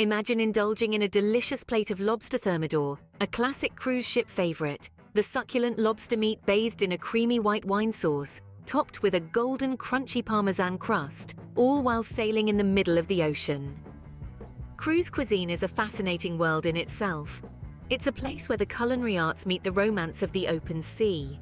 Imagine indulging in a delicious plate of lobster thermidor, a classic cruise ship favorite, the succulent lobster meat bathed in a creamy white wine sauce, topped with a golden crunchy parmesan crust, all while sailing in the middle of the ocean. Cruise cuisine is a fascinating world in itself. It's a place where the culinary arts meet the romance of the open sea.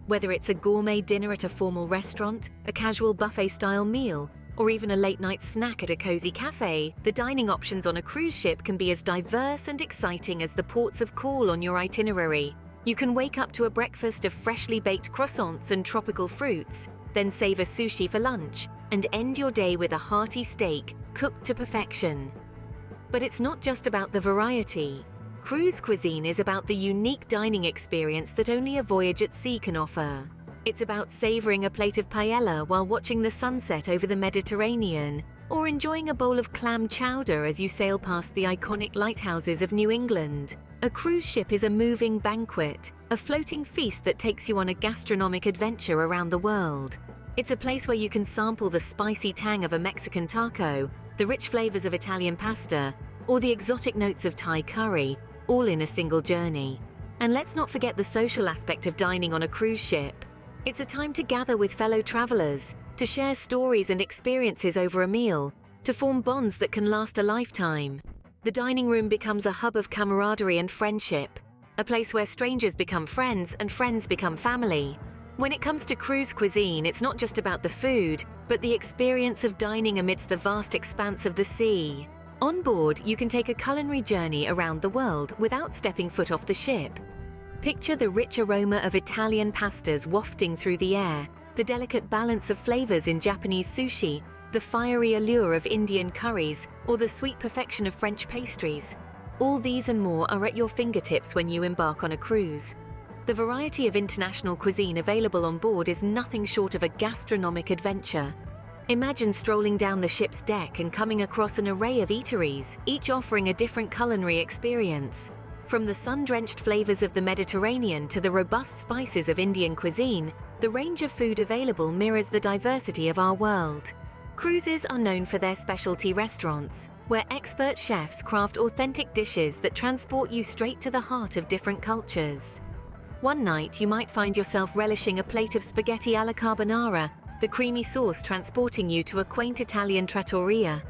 Whether it's a gourmet dinner at a formal restaurant, a casual buffet-style meal, or even a late-night snack at a cozy cafe, the dining options on a cruise ship can be as diverse and exciting as the ports of call on your itinerary. You can wake up to a breakfast of freshly baked croissants and tropical fruits, then savor sushi for lunch, and end your day with a hearty steak cooked to perfection. But it's not just about the variety. Cruise cuisine is about the unique dining experience that only a voyage at sea can offer. It's about savoring a plate of paella while watching the sunset over the Mediterranean, or enjoying a bowl of clam chowder as you sail past the iconic lighthouses of New England. A cruise ship is a moving banquet, a floating feast that takes you on a gastronomic adventure around the world. It's a place where you can sample the spicy tang of a Mexican taco, the rich flavors of Italian pasta, or the exotic notes of Thai curry, all in a single journey. And let's not forget the social aspect of dining on a cruise ship. It's a time to gather with fellow travelers, to share stories and experiences over a meal, to form bonds that can last a lifetime. The dining room becomes a hub of camaraderie and friendship, a place where strangers become friends and friends become family. When it comes to cruise cuisine, it's not just about the food, but the experience of dining amidst the vast expanse of the sea. On board, you can take a culinary journey around the world without stepping foot off the ship. Picture the rich aroma of Italian pastas wafting through the air, the delicate balance of flavors in Japanese sushi, the fiery allure of Indian curries, or the sweet perfection of French pastries. All these and more are at your fingertips when you embark on a cruise. The variety of international cuisine available on board is nothing short of a gastronomic adventure. Imagine strolling down the ship's deck and coming across an array of eateries, each offering a different culinary experience. From the sun-drenched flavors of the Mediterranean to the robust spices of Indian cuisine, the range of food available mirrors the diversity of our world. Cruises are known for their specialty restaurants, where expert chefs craft authentic dishes that transport you straight to the heart of different cultures. One night, you might find yourself relishing a plate of spaghetti alla carbonara, the creamy sauce transporting you to a quaint Italian trattoria.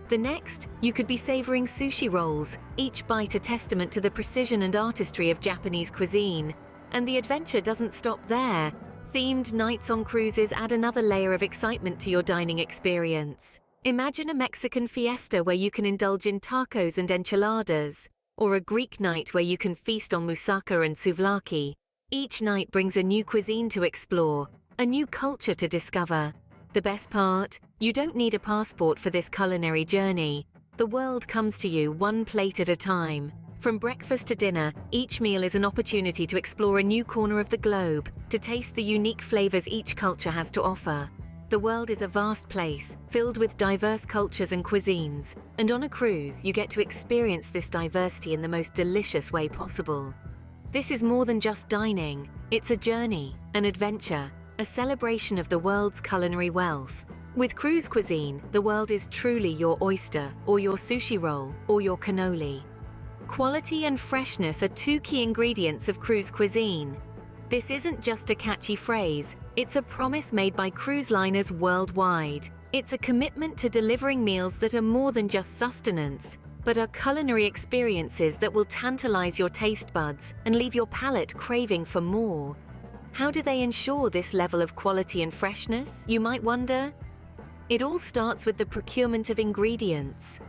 The next, you could be savoring sushi rolls, each bite a testament to the precision and artistry of Japanese cuisine. And the adventure doesn't stop there. Themed nights on cruises add another layer of excitement to your dining experience. Imagine a Mexican fiesta where you can indulge in tacos and enchiladas, or a Greek night where you can feast on moussaka and souvlaki. Each night brings a new cuisine to explore, a new culture to discover. The best part? You don't need a passport for this culinary journey. The world comes to you one plate at a time. From breakfast to dinner, each meal is an opportunity to explore a new corner of the globe, to taste the unique flavors each culture has to offer. The world is a vast place, filled with diverse cultures and cuisines, and on a cruise, you get to experience this diversity in the most delicious way possible. This is more than just dining. It's a journey, an adventure, a celebration of the world's culinary wealth. With cruise cuisine, the world is truly your oyster, or your sushi roll, or your cannoli. Quality and freshness are two key ingredients of cruise cuisine. This isn't just a catchy phrase, it's a promise made by cruise liners worldwide. It's a commitment to delivering meals that are more than just sustenance, but are culinary experiences that will tantalize your taste buds and leave your palate craving for more. How do they ensure this level of quality and freshness, you might wonder? It all starts with the procurement of ingredients.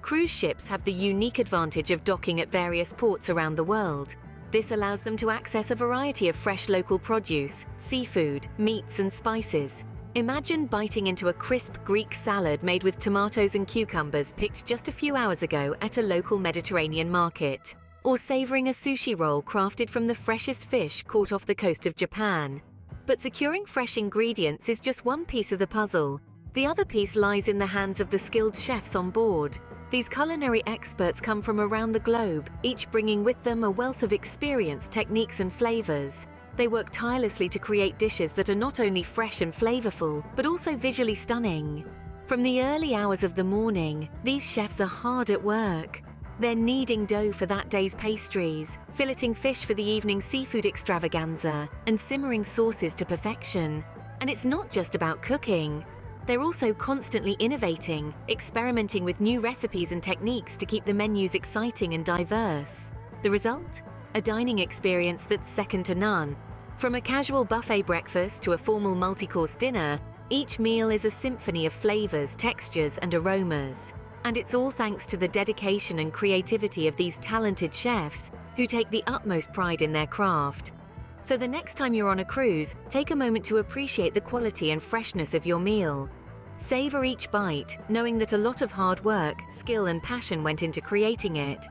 Cruise ships have the unique advantage of docking at various ports around the world. This allows them to access a variety of fresh local produce, seafood, meats and spices. Imagine biting into a crisp Greek salad made with tomatoes and cucumbers picked just a few hours ago at a local Mediterranean market. Or savoring a sushi roll crafted from the freshest fish caught off the coast of Japan. But securing fresh ingredients is just one piece of the puzzle. The other piece lies in the hands of the skilled chefs on board. These culinary experts come from around the globe, each bringing with them a wealth of experience, techniques and flavors. They work tirelessly to create dishes that are not only fresh and flavorful, but also visually stunning. From the early hours of the morning, these chefs are hard at work. They're kneading dough for that day's pastries, filleting fish for the evening's seafood extravaganza, and simmering sauces to perfection. And it's not just about cooking. They're also constantly innovating, experimenting with new recipes and techniques to keep the menus exciting and diverse. The result? A dining experience that's second to none. From a casual buffet breakfast to a formal multi-course dinner, each meal is a symphony of flavors, textures, and aromas. And it's all thanks to the dedication and creativity of these talented chefs who take the utmost pride in their craft. So the next time you're on a cruise, take a moment to appreciate the quality and freshness of your meal. Savor each bite, knowing that a lot of hard work, skill, and passion went into creating it.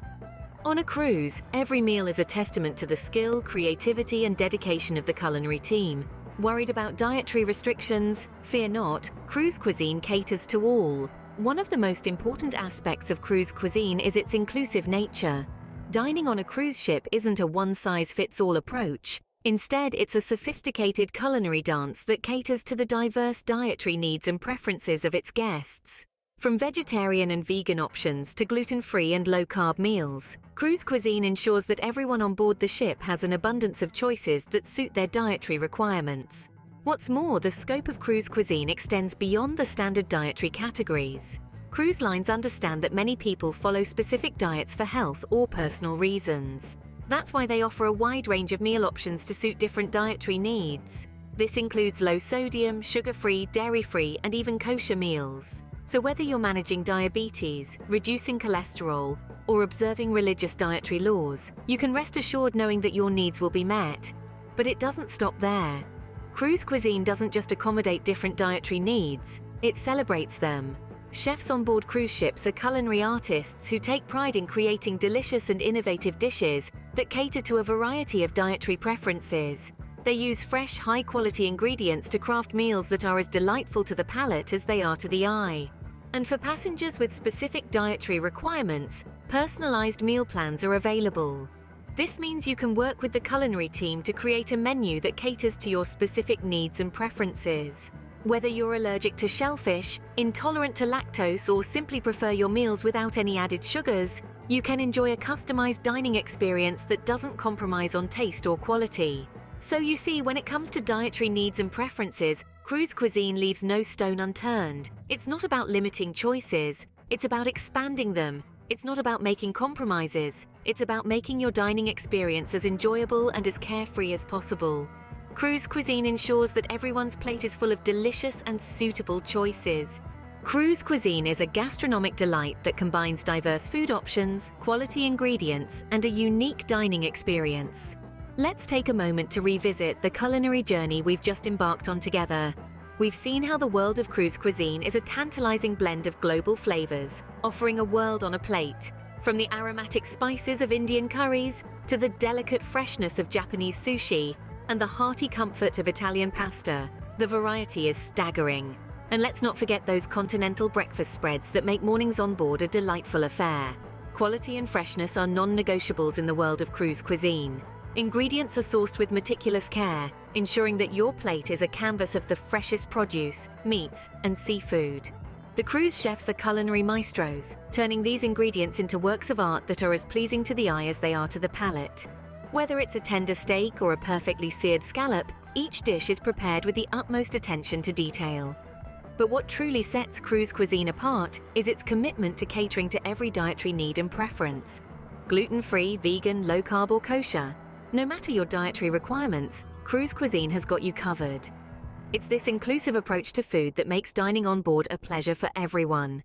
On a cruise, every meal is a testament to the skill, creativity, and dedication of the culinary team. Worried about dietary restrictions? Fear not, cruise cuisine caters to all. One of the most important aspects of cruise cuisine is its inclusive nature. Dining on a cruise ship isn't a one-size-fits-all approach. Instead, it's a sophisticated culinary dance that caters to the diverse dietary needs and preferences of its guests. From vegetarian and vegan options to gluten-free and low-carb meals, cruise cuisine ensures that everyone on board the ship has an abundance of choices that suit their dietary requirements. What's more, the scope of cruise cuisine extends beyond the standard dietary categories. Cruise lines understand that many people follow specific diets for health or personal reasons. That's why they offer a wide range of meal options to suit different dietary needs. This includes low-sodium, sugar-free, dairy-free, and even kosher meals. So whether you're managing diabetes, reducing cholesterol, or observing religious dietary laws, you can rest assured knowing that your needs will be met. But it doesn't stop there. Cruise cuisine doesn't just accommodate different dietary needs, it celebrates them. Chefs on board cruise ships are culinary artists who take pride in creating delicious and innovative dishes that cater to a variety of dietary preferences. They use fresh, high-quality ingredients to craft meals that are as delightful to the palate as they are to the eye. And for passengers with specific dietary requirements, personalized meal plans are available. This means you can work with the culinary team to create a menu that caters to your specific needs and preferences. Whether you're allergic to shellfish, intolerant to lactose, or simply prefer your meals without any added sugars, you can enjoy a customized dining experience that doesn't compromise on taste or quality. So you see, when it comes to dietary needs and preferences, cruise cuisine leaves no stone unturned. It's not about limiting choices, it's about expanding them. It's not about making compromises, it's about making your dining experience as enjoyable and as carefree as possible. Cruise cuisine ensures that everyone's plate is full of delicious and suitable choices. Cruise cuisine is a gastronomic delight that combines diverse food options, quality ingredients, and a unique dining experience. Let's take a moment to revisit the culinary journey we've just embarked on together. We've seen how the world of cruise cuisine is a tantalizing blend of global flavors, offering a world on a plate. From the aromatic spices of Indian curries to the delicate freshness of Japanese sushi and the hearty comfort of Italian pasta, the variety is staggering. And let's not forget those continental breakfast spreads that make mornings on board a delightful affair. Quality and freshness are non-negotiables in the world of cruise cuisine. Ingredients are sourced with meticulous care, ensuring that your plate is a canvas of the freshest produce, meats, and seafood. The cruise chefs are culinary maestros, turning these ingredients into works of art that are as pleasing to the eye as they are to the palate. Whether it's a tender steak or a perfectly seared scallop, each dish is prepared with the utmost attention to detail. But what truly sets cruise cuisine apart is its commitment to catering to every dietary need and preference. Gluten-free, vegan, low-carb, or kosher. No matter your dietary requirements, cruise cuisine has got you covered. It's this inclusive approach to food that makes dining on board a pleasure for everyone.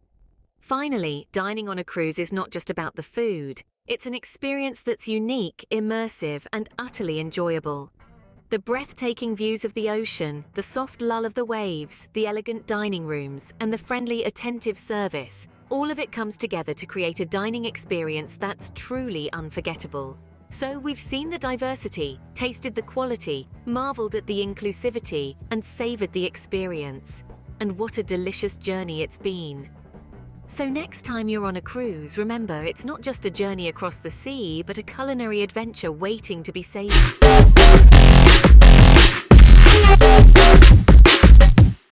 Finally, dining on a cruise is not just about the food. It's an experience that's unique, immersive, and utterly enjoyable. The breathtaking views of the ocean, the soft lull of the waves, the elegant dining rooms, and the friendly, attentive service, all of it comes together to create a dining experience that's truly unforgettable. So we've seen the diversity, tasted the quality, marveled at the inclusivity, and savored the experience. And what a delicious journey it's been. So next time you're on a cruise, remember, it's not just a journey across the sea, but a culinary adventure waiting to be savored.